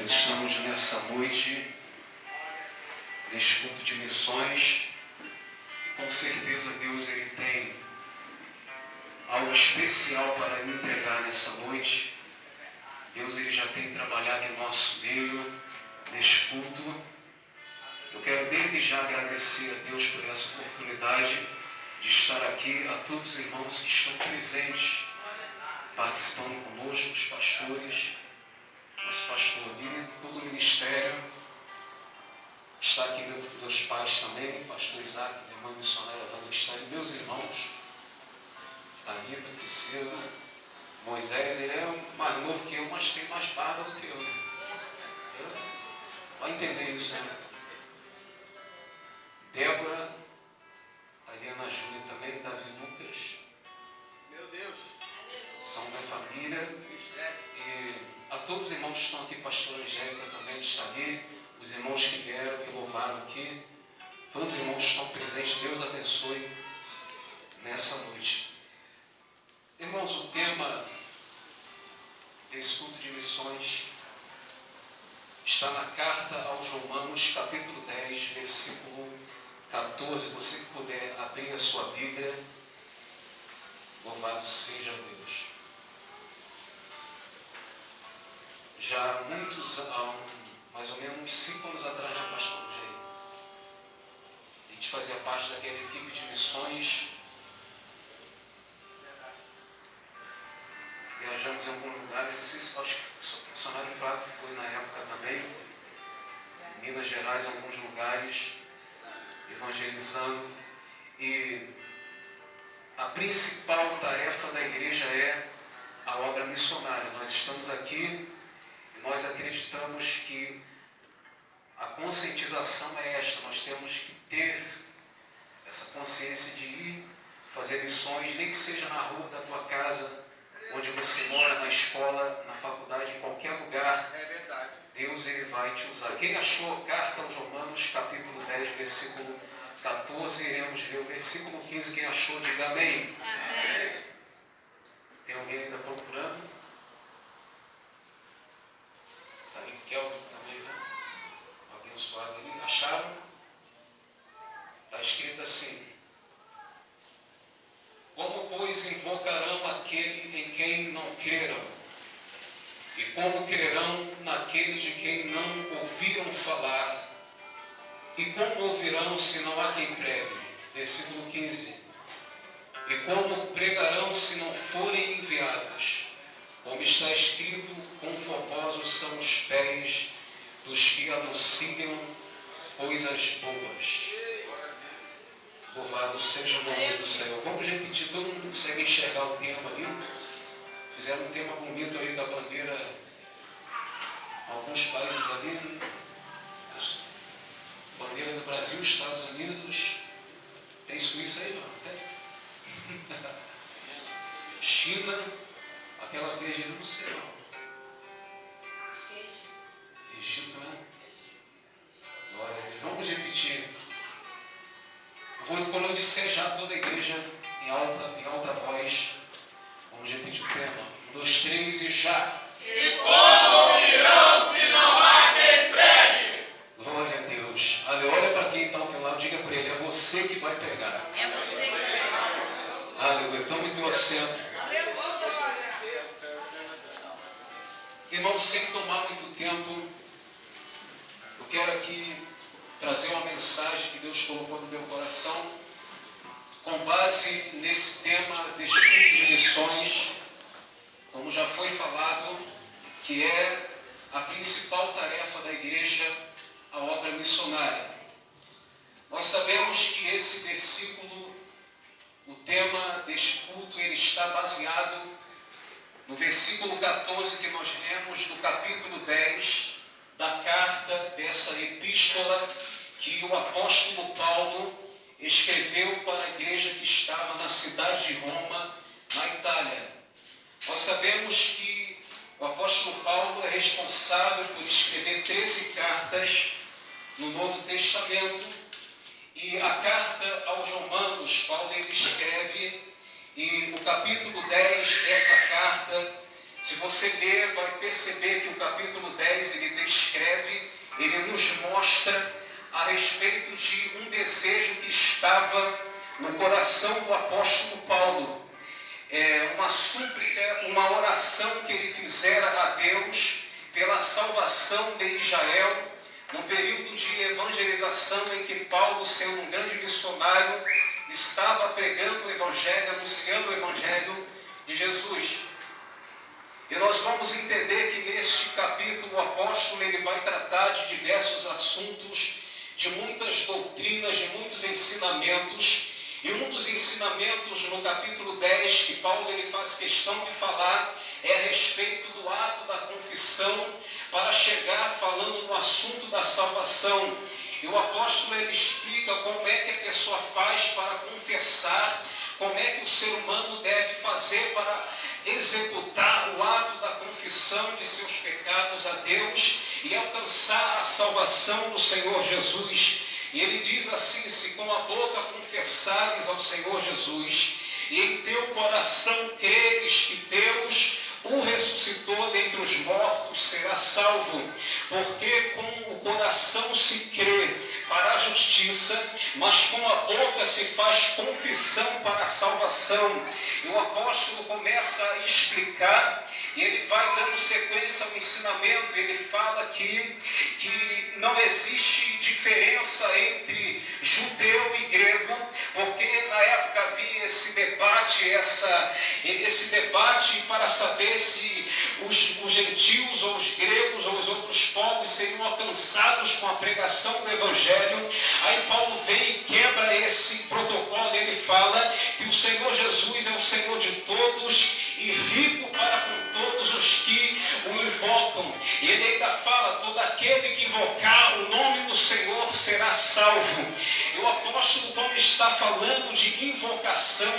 Estamos nessa noite, neste culto de missões, e com certeza Deus ele tem algo especial para me entregar nessa noite. Deus ele já tem trabalhado em nosso meio, neste culto. Eu quero desde já agradecer a Deus por essa oportunidade de estar aqui, a todos os irmãos que estão presentes, participando conosco, os pastores, nosso pastor ali, todo o ministério. Está aqui meus pais também, pastor Isaac, minha irmã missionária Evangelista, e meus irmãos, Thalita, Priscila, Moisés. Ele é mais novo que eu, mas tem mais barba do que eu, né? Vai entender isso, né? Débora, Taliana Júlia também, Davi Lucas. Meu Deus! São minha família. E a todos os irmãos que estão aqui, pastor Angélica também está ali, os irmãos que vieram, que louvaram aqui, todos os irmãos que estão presentes, Deus abençoe nessa noite. Irmãos, o tema desse culto de missões está na carta aos Romanos, capítulo 10, versículo 14. Você que puder abrir a sua Bíblia, louvado seja Deus. Já mais ou menos uns 5 anos atrás, já pastor Jay, a gente fazia parte daquela equipe de missões. Viajamos em algum lugar, não sei se acho que o missionário Flávio foi na época também, em Minas Gerais, em alguns lugares, evangelizando. E a principal tarefa da igreja é a obra missionária. Nós estamos aqui e nós acreditamos que a conscientização é esta. Nós temos que ter essa consciência de ir fazer missões, nem que seja na rua da tua casa, onde você mora, na escola, na faculdade, em qualquer lugar. É verdade. Deus ele vai te usar. Quem achou a carta aos Romanos, capítulo 10, versículo 14, iremos ler o versículo 15. Quem achou, diga amém. Amém. Tem alguém ainda procurando? Está ali, Kelvin também, né? Abençoado ali. Acharam? Está escrito assim: como, pois, invocarão aquele em quem não creram? E como crerão naquele de quem não ouviram falar? E como ouvirão se não há quem pregue? Versículo 15. E como pregarão se não forem enviados? Como está escrito, conformosos são os pés dos que anunciam coisas boas. Louvado seja o nome do Senhor. Vamos repetir, todo mundo consegue enxergar o tema ali? Fizeram um tema bonito ali com a bandeira, alguns países ali, bandeira do Brasil, Estados Unidos, tem Suíça aí, não? Tem? China, aquela verde ali, não sei não. Egito, né? Glória a Deus. Vamos repetir. Quando eu disser já toda a igreja em alta voz, vamos repetir o tema. 1, 2, 3 e já. E como ouvirão se não há quem pregue? Glória a Deus. Olha para quem está ao teu lado, diga para ele, é você que vai pregar. É você que vai pregar. Aleluia. Tome teu assento. Irmãos, sem tomar muito tempo, eu quero aqui trazer uma mensagem que Deus colocou no meu coração, com base nesse tema deste culto de missões, como já foi falado, que é a principal tarefa da igreja, a obra missionária. Nós sabemos que esse versículo, o tema deste culto, ele está baseado no versículo 14 que nós lemos do capítulo 10 da carta, dessa epístola que o apóstolo Paulo escreveu para a igreja que estava na cidade de Roma, na Itália. Nós sabemos que o apóstolo Paulo é responsável por escrever 13 cartas no Novo Testamento, e a carta aos Romanos, Paulo ele escreve, e o capítulo 10 dessa carta Se você ler, vai perceber que o capítulo 10, ele descreve, ele nos mostra a respeito de um desejo que estava no coração do apóstolo Paulo. Uma súplica, uma oração que ele fizera a Deus pela salvação de Israel, no período de evangelização em que Paulo, sendo um grande missionário, estava pregando o Evangelho, anunciando o Evangelho de Jesus. E nós vamos entender que neste capítulo o apóstolo ele vai tratar de diversos assuntos, de muitas doutrinas, de muitos ensinamentos. E um dos ensinamentos no capítulo 10 que Paulo ele faz questão de falar é a respeito do ato da confissão, para chegar falando no assunto da salvação. E o apóstolo ele explica como é que a pessoa faz para confessar, como é que o ser humano deve fazer para executar o ato da confissão de seus pecados a Deus e alcançar a salvação do Senhor Jesus. E ele diz assim: se com a boca confessares ao Senhor Jesus e em teu coração creres que Deus o ressuscitou dentre os mortos, será salvo. Porque com o coração se crê para a justiça, mas com a boca se faz confissão para a salvação. E o apóstolo começa a explicar, e ele vai dando sequência ao ensinamento. Ele fala aqui que não existe diferença entre judeu e grego, porque na época havia esse debate para saber se os gentios ou os gregos ou os outros povos seriam alcançados com a pregação do Evangelho. Aí Paulo vem e quebra esse protocolo. Ele fala que o Senhor Jesus é o Senhor de todos e rico para com todos os que o invocam. E ele ainda fala: todo aquele que invocar o nome do Senhor será salvo. E o apóstolo, quando está falando de invocação,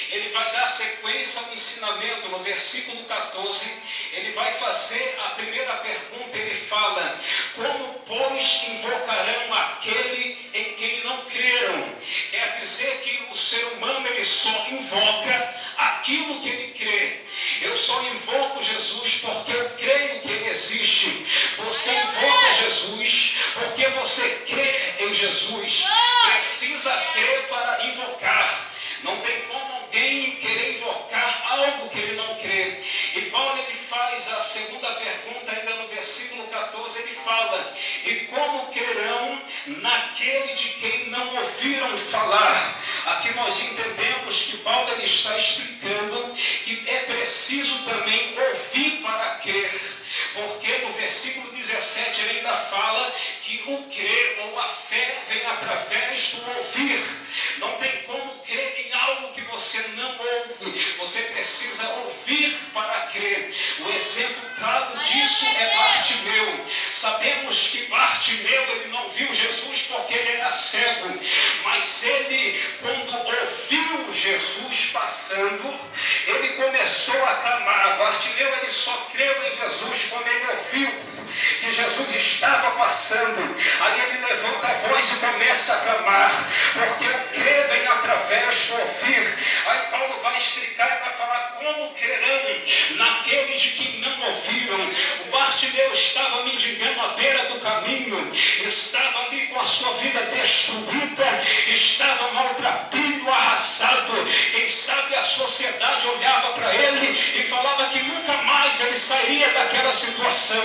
ele vai dar sequência ao ensinamento. No versículo 14, ele vai fazer a primeira pergunta. Ele fala: como, pois, invocarão aquele em quem não creram? Quer dizer que o ser humano ele só invoca aquilo que ele crê. Eu só invoco Jesus porque eu creio que ele existe. Você invoca Jesus porque você crê em Jesus. Precisa crer para invocar. Não tem como alguém querer invocar algo que ele não crê. E Paulo ele faz a segunda pergunta, ainda no versículo 14, ele fala: e como crerão naquele de quem não ouviram falar? Aqui nós entendemos que Paulo ele está explicando que é preciso também ouvir para crer. Porque no versículo 17 ele ainda fala que o crer ou a fé vem através do ouvir. Não tem como crer em algo que você não ouve. Você precisa ouvir para crer. O exemplo claro disso é Bartimeu. Sabemos que Bartimeu ele não viu Jesus porque ele era cego. Mas ele, quando ouviu Jesus passando, ele começou a clamar. Bartimeu ele só creu em Jesus quando ele ouviu que Jesus estava passando. Aí ele levanta a voz e começa a clamar, porque o crer vem através do ouvir. Aí Paulo vai explicar e vai falar como crerão naquele de quem não ouviram. O Bartimeu estava mendigando à beira do caminho, estava ali com a sua vida destruída, estava maltrapilho, arrasado. Quem sabe a sociedade olhava para ele e falava que nunca mais ele sairia daquela situação.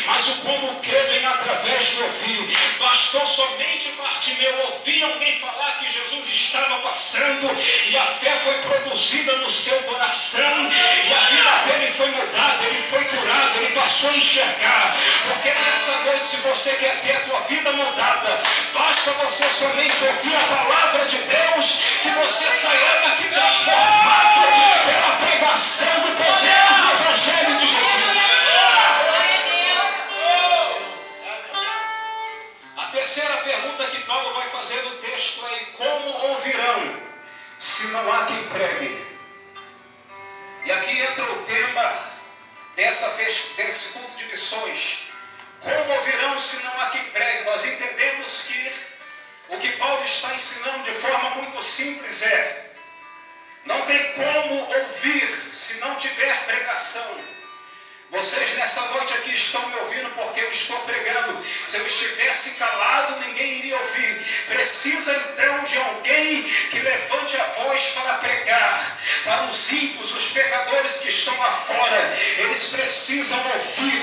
Mas o como crer vem através do ouvir. Bastou somente Bartimeu ouvir alguém falar que Jesus estava passando, e a fé foi produzida no seu coração, e a vida dele foi mudada, ele foi curado, ele passou a enxergar. Porque nessa noite, se você quer ter a tua vida mudada, basta você somente ouvir a palavra de Deus, que você sairá daqui transformado pela pregação do poder do Evangelho de Jesus. A terceira pergunta que Paulo vai fazer no texto é: como ouvirão se não há quem pregue? E aqui entra o tema desse culto de missões. Como ouvirão se não há quem pregue? Nós entendemos que o que Paulo está ensinando de forma muito simples é: não tem como ouvir se não tiver pregação. Vocês nessa noite aqui estão me ouvindo porque eu estou pregando. Se eu estivesse calado, ninguém iria ouvir. Precisa então de alguém que levante a voz para pregar. Para os ímpios, os pecadores que estão lá fora, eles precisam ouvir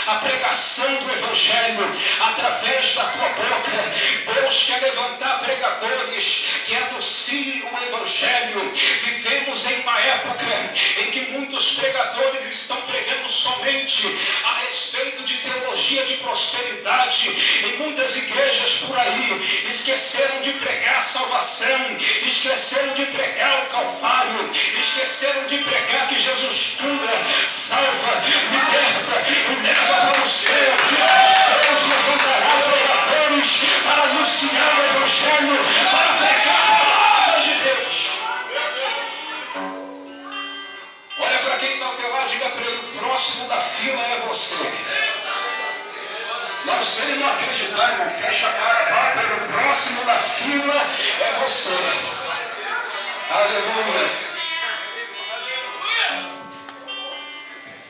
a pregação do Evangelho através da tua boca. Deus quer levantar pregadores que anunciem o Evangelho. Vivemos em uma época em que muitos pregadores estão pregando somente a respeito de teologia de prosperidade. Em muitas igrejas por aí esqueceram de pregar a salvação, esqueceram de pregar o Calvário, esqueceram de pregar que Jesus cura, salva, liberta e leva para o céu. Mas Deus levantará pregadores para anunciar o Evangelho, para pregar a palavra de Deus. Olha para quem está ao teu lado, diga para ele: o próximo da fila é você. Não sei não acreditar, irmão, fecha a cara, vai para o próximo da fila é você. Aleluia.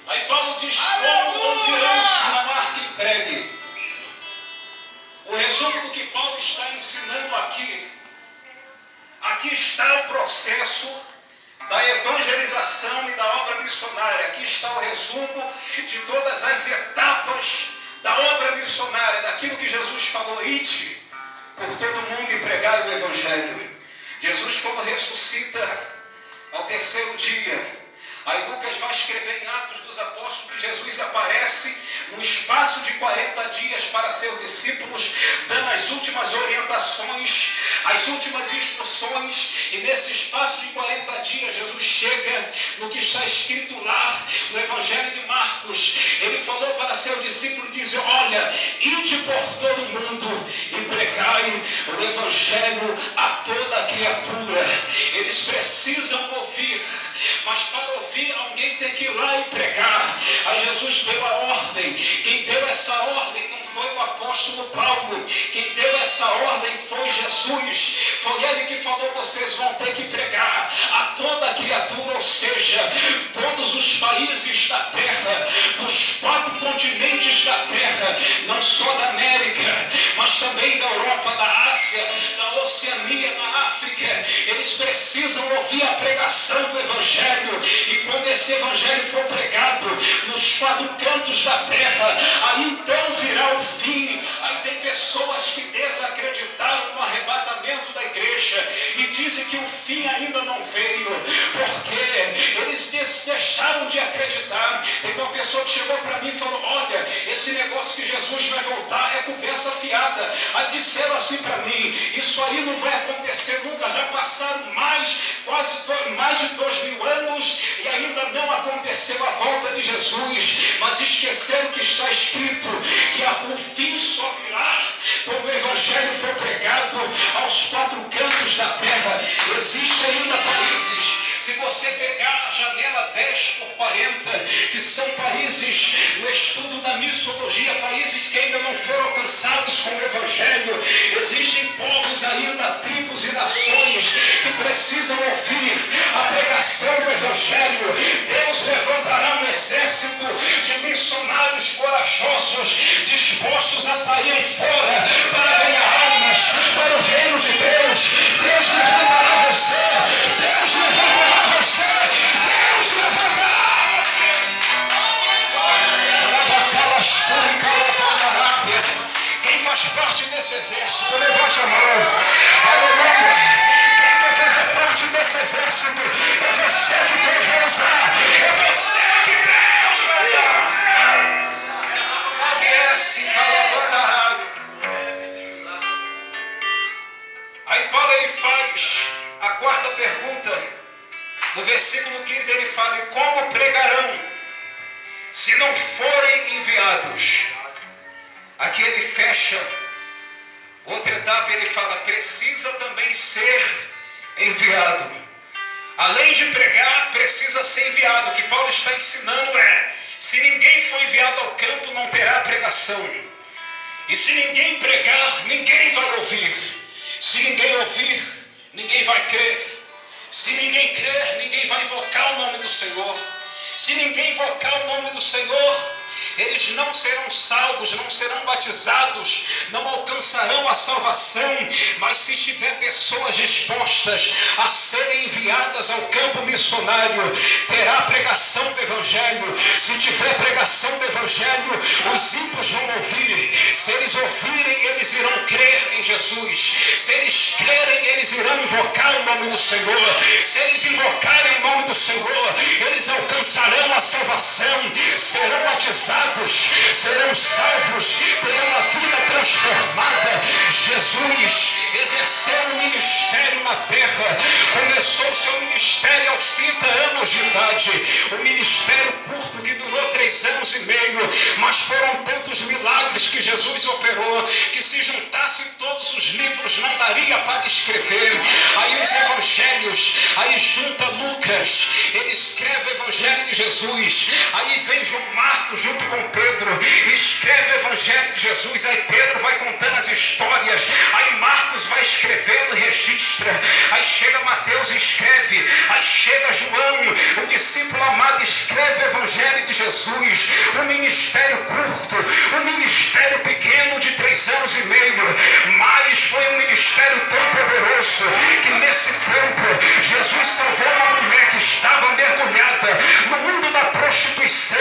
Aí Paulo diz: como ouvirão se não há quem pregue? O resumo do que Paulo está ensinando aqui está o processo da evangelização e da obra missionária. Aqui está o resumo de todas as etapas da obra missionária, daquilo que Jesus falou: ide por todo mundo e pregai o Evangelho. Jesus, quando ressuscita ao terceiro dia, aí Lucas vai escrever em Atos dos Apóstolos que Jesus aparece no espaço de 40 dias para seus discípulos, dando as últimas orientações, as últimas instruções. E nesse espaço de 40 dias Jesus chega no que está escrito lá no Evangelho de Marcos. Ele falou para seu discípulo, diz: olha, ide por todo mundo e pregai o Evangelho a toda criatura. Eles precisam ouvir, mas para ouvir alguém tem que ir lá e pregar. Aí Jesus deu a ordem. Quem deu essa ordem não foi o apóstolo Paulo. Quem deu essa ordem foi Jesus. Foi ele que falou: vocês vão ter que pregar a toda criatura, ou seja, todos os países da terra, dos 4 continentes da terra, não só da América, mas também da Europa, da Ásia, da Oceania, da África. Eles precisam ouvir a pregação do Evangelho. E quando esse Evangelho for pregado nos 4 cantos da terra, aí então virá o fim. Aí tem pessoas que desacreditaram no arrebatamento da igreja e dizem que o fim ainda não veio, porque eles deixaram de acreditar. Tem uma pessoa que chegou para mim e falou: olha, esse negócio que Jesus vai voltar é conversa fiada. Aí disseram assim para mim: isso aí não vai acontecer nunca. Já passaram mais de 2000 anos e ainda não aconteceu a volta de Jesus. Mas esqueceram que está escrito que o fim só virá quando o Evangelho for pregado aos 4 cantos da terra. Existem ainda países, se você pegar a janela 10/40, que são países, no estudo da missiologia, países que ainda não foram alcançados com o Evangelho, existem povos ainda, tribos e nações que precisam ouvir a pregação do Evangelho. Deus levantará um exército de missionários corajosos, dispostos a saírem fora para ganhar almas para o reino de Deus. Deus levantará você. Deus levantará você. Deus levantará você. Quem faz parte desse exército, levante a mão. Aleluia. Quem quer fazer parte desse exército? É você que Deus vai usar. É você que Deus vai usar. Aí Paulo ele faz a 4ª pergunta. No versículo 15 ele fala: e como pregarão se não forem enviados? Aqui ele fecha outra etapa. Ele fala: precisa também ser enviado. Além de pregar, precisa ser enviado. O que Paulo está ensinando é: se ninguém for enviado ao campo, não terá pregação. E se ninguém pregar, ninguém vai ouvir. Se ninguém ouvir, ninguém vai crer. Se ninguém crer, ninguém vai invocar o nome do Senhor. Se ninguém invocar o nome do Senhor, eles não serão salvos, não serão batizados, não alcançarão a salvação. Mas se tiver pessoas dispostas a serem enviadas ao campo missionário, terá pregação do Evangelho. Se tiver pregação do Evangelho, os ímpios vão ouvir. Se eles ouvirem, eles irão crer em Jesus. Se eles crerem, eles irão invocar o nome do Senhor. Se eles invocarem o nome do Senhor, eles alcançarão a salvação, serão batizados, serão salvos, terão uma vida transformada. Jesus exerceu um ministério na terra, começou seu ministério aos 30 anos de idade, um ministério curto que durou 3 anos e meio, mas foram tantos milagres que Jesus operou, que se juntasse todos os livros não daria para escrever. Aí os evangelhos, aí junta Lucas, ele escreve o evangelho de Jesus, aí vem João Marcos junto com Pedro, escreve o evangelho de Jesus, aí Pedro vai contando as histórias, aí Marcos vai escrevendo, registra, aí chega Mateus e escreve, aí chega João, o discípulo amado, escreve o evangelho de Jesus. Um ministério curto, um ministério pequeno de 3 anos e meio, mas foi um ministério tão poderoso que nesse tempo Jesus salvou uma mulher que estava mergulhada no mundo da prostituição,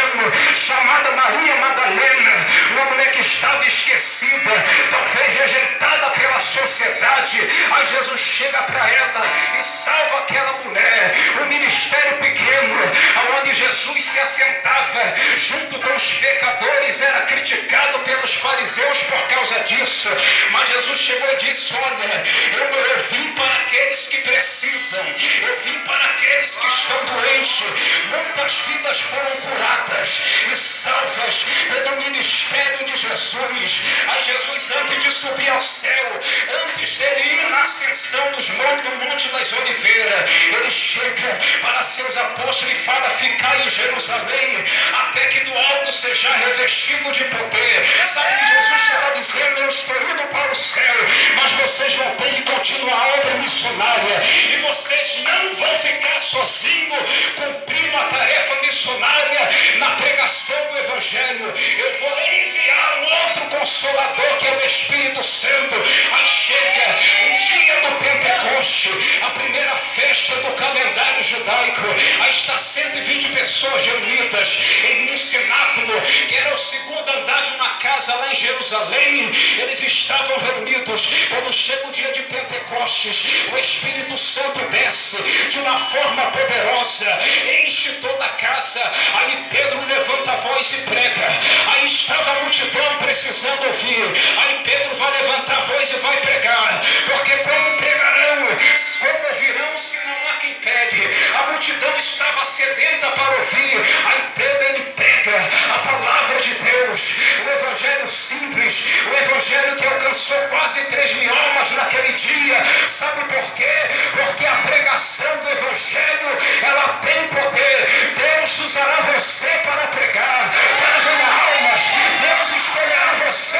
chamada Maria Madalena, uma mulher que estava esquecida, talvez rejeitada pela sociedade. Aí Jesus chega para ela e salva aquela mulher. Um ministério pequeno, onde Jesus se assentava junto com os pecadores, era criticado pelos fariseus por causa disso, mas Jesus chegou e disse: olha, eu vim para aqueles que precisam, eu vim para aqueles que estão doentes. Muitas vidas foram curadas e salvas pelo ministério de Jesus. Aí Jesus, antes de subir ao céu, antes dele ir na ascensão do Monte das Oliveiras, ele chega para seus apóstolos e fala: ficai em Jerusalém até que do alto seja revestido de poder. Sabe que Jesus estava dizendo: eu estou indo para o céu, mas vocês vão ter que continuar a obra missionária, e vocês não vão ficar sozinhos cumprindo a tarefa missionária na pregação do Evangelho. Eu vou enviar um outro Consolador, que é o Espírito Santo. Aí chega o dia do Pentecoste, a primeira festa do calendário judaico. Aí está 120 pessoas reunidas em um cenáculo, que era o segundo andar de uma casa lá em Jerusalém. Eles estavam reunidos. Quando chega o dia de Pentecostes, o Espírito Santo desce de uma forma poderosa, enche toda a casa. Aí Pedro levanta a voz e prega. Aí estava a multidão precisando ouvir. Aí Pedro vai levantar a voz e vai pregar, porque como pregarão, como ouvirão se não há quem pregue? A multidão estava sedenta para ouvir. Aí Pedro, ele prega a palavra de Deus, o evangelho simples, o evangelho que alcançou quase 3.000 almas naquele dia. Sabe por quê? Porque a pregação do evangelho, ela tem poder. Deus usará você para pregar, para ganhar almas. Deus escolherá você